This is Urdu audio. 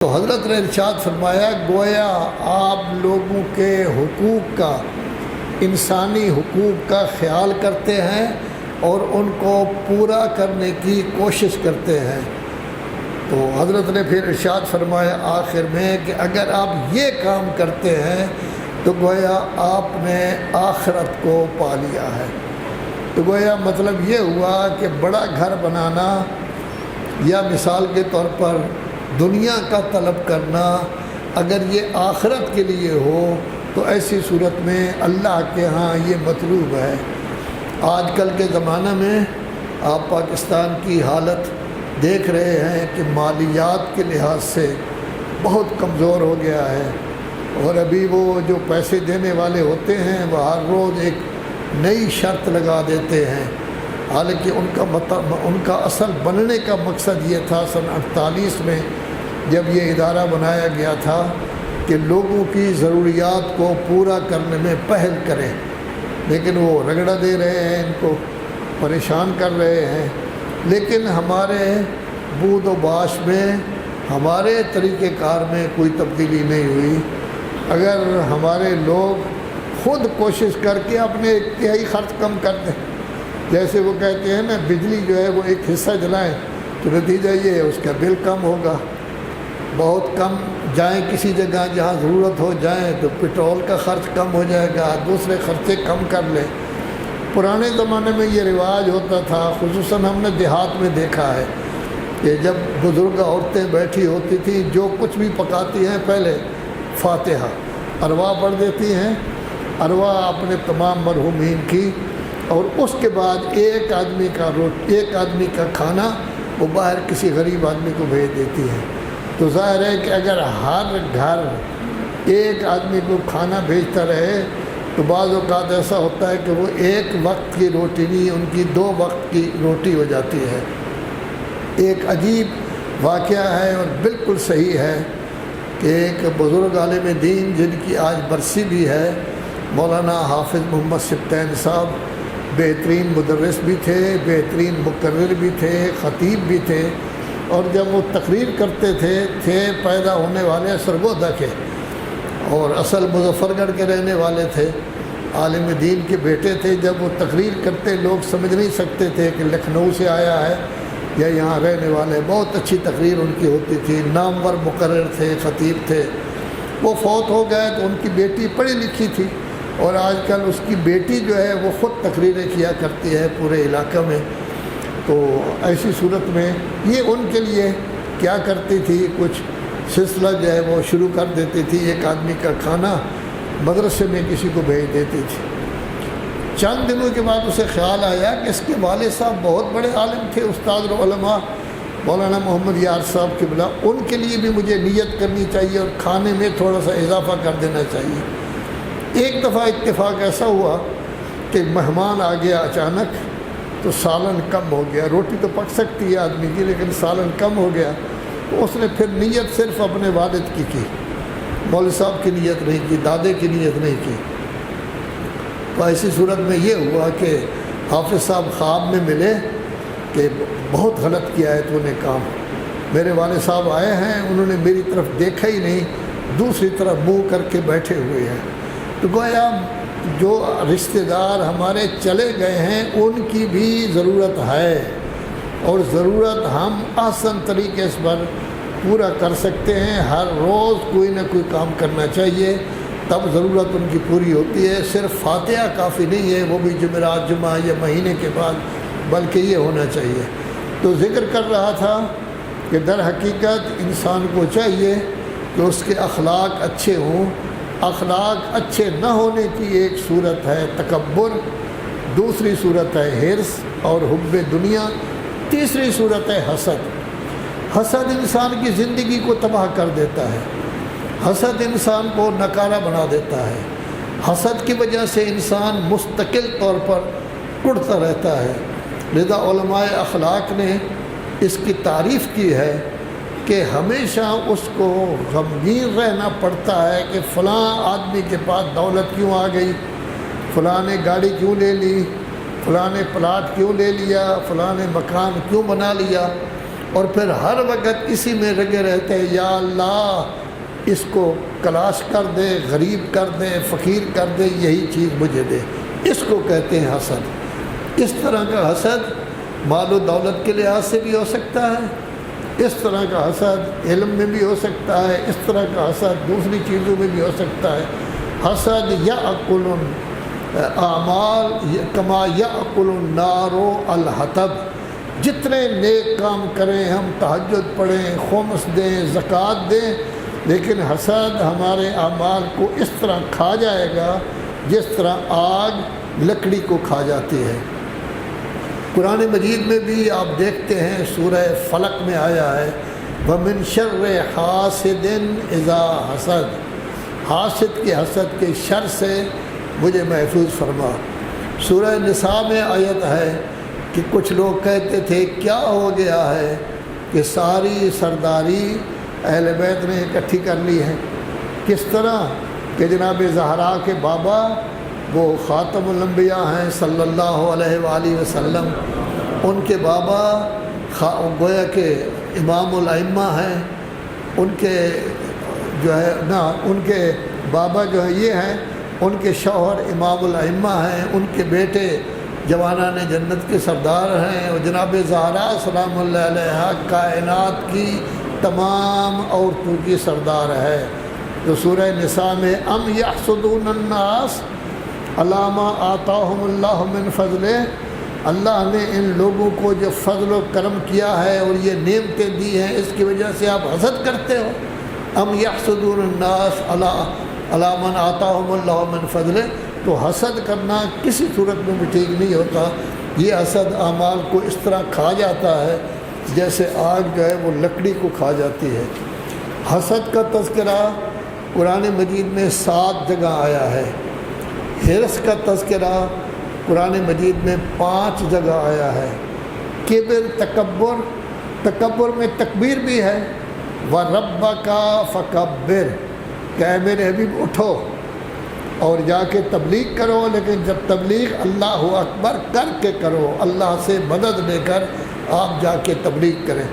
تو حضرت نے ارشاد فرمایا گویا آپ لوگوں کے حقوق کا، انسانی حقوق کا خیال کرتے ہیں اور ان کو پورا کرنے کی کوشش کرتے ہیں۔ تو حضرت نے پھر ارشاد فرمایا آخر میں کہ اگر آپ یہ کام کرتے ہیں تو گویا آپ نے آخرت کو پا لیا ہے۔ تو گویا مطلب یہ ہوا کہ بڑا گھر بنانا یا مثال کے طور پر دنیا کا طلب کرنا اگر یہ آخرت کے لیے ہو تو ایسی صورت میں اللہ کے ہاں یہ مطلوب ہے۔ آج کل کے زمانہ میں آپ پاکستان کی حالت دیکھ رہے ہیں کہ مالیات کے لحاظ سے بہت کمزور ہو گیا ہے، اور ابھی وہ جو پیسے دینے والے ہوتے ہیں وہ ہر روز ایک نئی شرط لگا دیتے ہیں، حالانکہ ان کا اصل بننے کا مقصد یہ تھا سن 48 میں جب یہ ادارہ بنایا گیا تھا کہ لوگوں کی ضروریات کو پورا کرنے میں پہل کریں، لیکن وہ رگڑا دے رہے ہیں، ان کو پریشان کر رہے ہیں۔ لیکن ہمارے بود و باش میں، ہمارے طریقہ کار میں کوئی تبدیلی نہیں ہوئی۔ اگر ہمارے لوگ خود کوشش کر کے اپنے ایک تہائی خرچ کم کر دیں، جیسے وہ کہتے ہیں نا بجلی جو ہے وہ ایک حصہ جلائیں تو نتیجہ یہ ہے اس کا بل کم ہوگا، بہت کم جائیں کسی جگہ جہاں ضرورت ہو جائیں تو پٹرول کا خرچ کم ہو جائے گا، دوسرے خرچے کم کر لیں۔ پرانے زمانے میں یہ رواج ہوتا تھا، خصوصاً ہم نے دیہات میں دیکھا ہے کہ جب بزرگ عورتیں بیٹھی ہوتی تھیں جو کچھ بھی پکاتی ہیں پہلے فاتحہ اروا پڑھ دیتی ہیں، اروا اپنے تمام مرحومین کی، اور اس کے بعد ایک آدمی کا کھانا وہ باہر کسی غریب آدمی کو بھیج دیتی ہے۔ تو ظاہر ہے کہ اگر ہر گھر ایک آدمی کو کھانا بھیجتا رہے تو بعض اوقات ایسا ہوتا ہے کہ وہ ایک وقت کی روٹی نہیں، ان کی 2 وقت کی روٹی ہو جاتی ہے۔ ایک عجیب واقعہ ہے اور بالکل صحیح ہے کہ ایک بزرگ عالم دین جن کی آج برسی بھی ہے، مولانا حافظ محمد سبطین صاحب، بہترین مدرس بھی تھے، بہترین مقرر بھی تھے، خطیب بھی تھے، اور جب وہ تقریر کرتے تھے پیدا ہونے والے سرگودا کے، اور اصل مظفر گڑھ کے رہنے والے تھے، عالم دین کے بیٹے تھے۔ جب وہ تقریر کرتے لوگ سمجھ نہیں سکتے تھے کہ لکھنؤ سے آیا ہے یا یہاں رہنے والے، بہت اچھی تقریر ان کی ہوتی تھی، نامور مقرر تھے، خطیب تھے۔ وہ فوت ہو گئے تو ان کی بیٹی پڑھی لکھی تھی، اور آج کل اس کی بیٹی جو ہے وہ خود تقریریں کیا کرتی ہے پورے علاقہ میں۔ تو ایسی صورت میں یہ ان کے لیے کیا کرتی تھی، کچھ سلسلہ جو ہے وہ شروع کر دیتی تھی، ایک آدمی کا کھانا مدرسے میں کسی کو بھیج دیتی تھی۔ چند دنوں کے بعد اسے خیال آیا کہ اس کے والد صاحب بہت بڑے عالم تھے، استاد العلماء مولانا محمد یار صاحب قبلہ، ان کے لیے بھی مجھے نیت کرنی چاہیے اور کھانے میں تھوڑا سا اضافہ کر دینا چاہیے۔ ایک دفعہ اتفاق ایسا ہوا کہ مہمان آ گیا اچانک، تو سالن کم ہو گیا، روٹی تو پک سکتی ہے آدمی کی لیکن سالن کم ہو گیا، تو اس نے پھر نیت صرف اپنے والد کی مولوی صاحب کی نیت نہیں کی، دادے کی نیت نہیں کی۔ تو ایسی صورت میں یہ ہوا کہ حافظ صاحب خواب میں ملے کہ بہت غلط کیا ہے تو نے کام۔ میرے والد صاحب آئے ہیں، انہوں نے میری طرف دیکھا ہی نہیں، دوسری طرف منہ کر کے بیٹھے ہوئے ہیں۔ تو گویا جو رشتہ دار ہمارے چلے گئے ہیں ان کی بھی ضرورت ہے، اور ضرورت ہم آسان طریقے پر پورا کر سکتے ہیں۔ ہر روز کوئی نہ کوئی کام کرنا چاہیے، تب ضرورت ان کی پوری ہوتی ہے۔ صرف فاتحہ کافی نہیں ہے، وہ بھی جمعرات جمعہ یا مہینے کے بعد، بلکہ یہ ہونا چاہیے۔ تو ذکر کر رہا تھا کہ در حقیقت انسان کو چاہیے کہ اس کے اخلاق اچھے ہوں۔ اخلاق اچھے نہ ہونے کی ایک صورت ہے تکبر، دوسری صورت ہے حرص اور حب دنیا، تیسری صورت ہے حسد۔ حسد انسان کی زندگی کو تباہ کر دیتا ہے، حسد انسان کو نکارہ بنا دیتا ہے، حسد کی وجہ سے انسان مستقل طور پر اڑتا رہتا ہے۔ لذا علماء اخلاق نے اس کی تعریف کی ہے کہ ہمیشہ اس کو غمگین رہنا پڑتا ہے کہ فلاں آدمی کے پاس دولت کیوں آ گئی، فلاں نے گاڑی کیوں لے لی، فلاں نے پلاٹ کیوں لے لیا، فلاں نے مکان کیوں بنا لیا۔ اور پھر ہر وقت اسی میں لگے رہتے ہیں، یا اللہ اس کو کلاش کر دے، غریب کر دے، فقیر کر دے، یہی چیز مجھے دے۔ اس کو کہتے ہیں حسد۔ اس طرح کا حسد مال و دولت کے لحاظ سے بھی ہو سکتا ہے، اس طرح کا حسد علم میں بھی ہو سکتا ہے، اس طرح کا حسد دوسری چیزوں میں بھی ہو سکتا ہے۔ حسد یأکل اعمال کما یأکل النار الحطب، جتنے نیک کام کریں، ہم تہجد پڑھیں، خمس دیں، زکوٰۃ دیں، لیکن حسد ہمارے اعمال کو اس طرح کھا جائے گا جس طرح آگ لکڑی کو کھا جاتی ہے۔ قرآن مجید میں بھی آپ دیکھتے ہیں سورہ فلق میں آیا ہے، وَمِن شَرِّ حَاسِدٍ إِذَا حَسَدَ، حاسد کے حسد کے شر سے مجھے محفوظ فرما۔ سورہ نساء میں آیت ہے کہ کچھ لوگ کہتے تھے کیا ہو گیا ہے کہ ساری سرداری اہل بیت نے اکٹھی کر لی ہے۔ کس طرح کہ جناب زہرا کے بابا وہ خاتم الانبیاء ہیں صلی اللہ علیہ وآلہ وسلم، ان کے بابا گویا کہ امام الائمہ ہیں، ان کے جو ہے ان کے بابا جو ہے یہ ہیں، ان کے شوہر امام الائمہ ہیں، ان کے بیٹے جوانان جنت کے سردار ہیں، اور جناب زہرا سلام اللہ علیہ کائنات کی تمام عورتوں کی سردار ہے۔ تو سورہ نساء میں ام یحسدون الناس علی ما آتاہم اللہ من فضلہ، اللہ نے ان لوگوں کو جو فضل و کرم کیا ہے اور یہ نعمتیں دی ہیں، اس کی وجہ سے آپ حسد کرتے ہو۔ ام یحسدون الناس علی من آتاہم اللہ من فضلہ، تو حسد کرنا کسی صورت میں بھی ٹھیک نہیں ہوتا۔ یہ حسد اعمال کو اس طرح کھا جاتا ہے جیسے آگ جو ہے وہ لکڑی کو کھا جاتی ہے۔ حسد کا تذکرہ قرآن مجید میں 7 جگہ آیا ہے۔ حرص کا تذکرہ قرآن مجید میں 5 جگہ آیا ہے۔ کبر تکبر میں تکبیر بھی ہے، وَرَبَّكَ فَكَبِّرْ، کہ اے میرے حبیب اٹھو اور جا کے تبلیغ کرو، لیکن جب تبلیغ اللہ اکبر کر کے کرو، اللہ سے مدد لے کر آپ جا کے تبلیغ کریں۔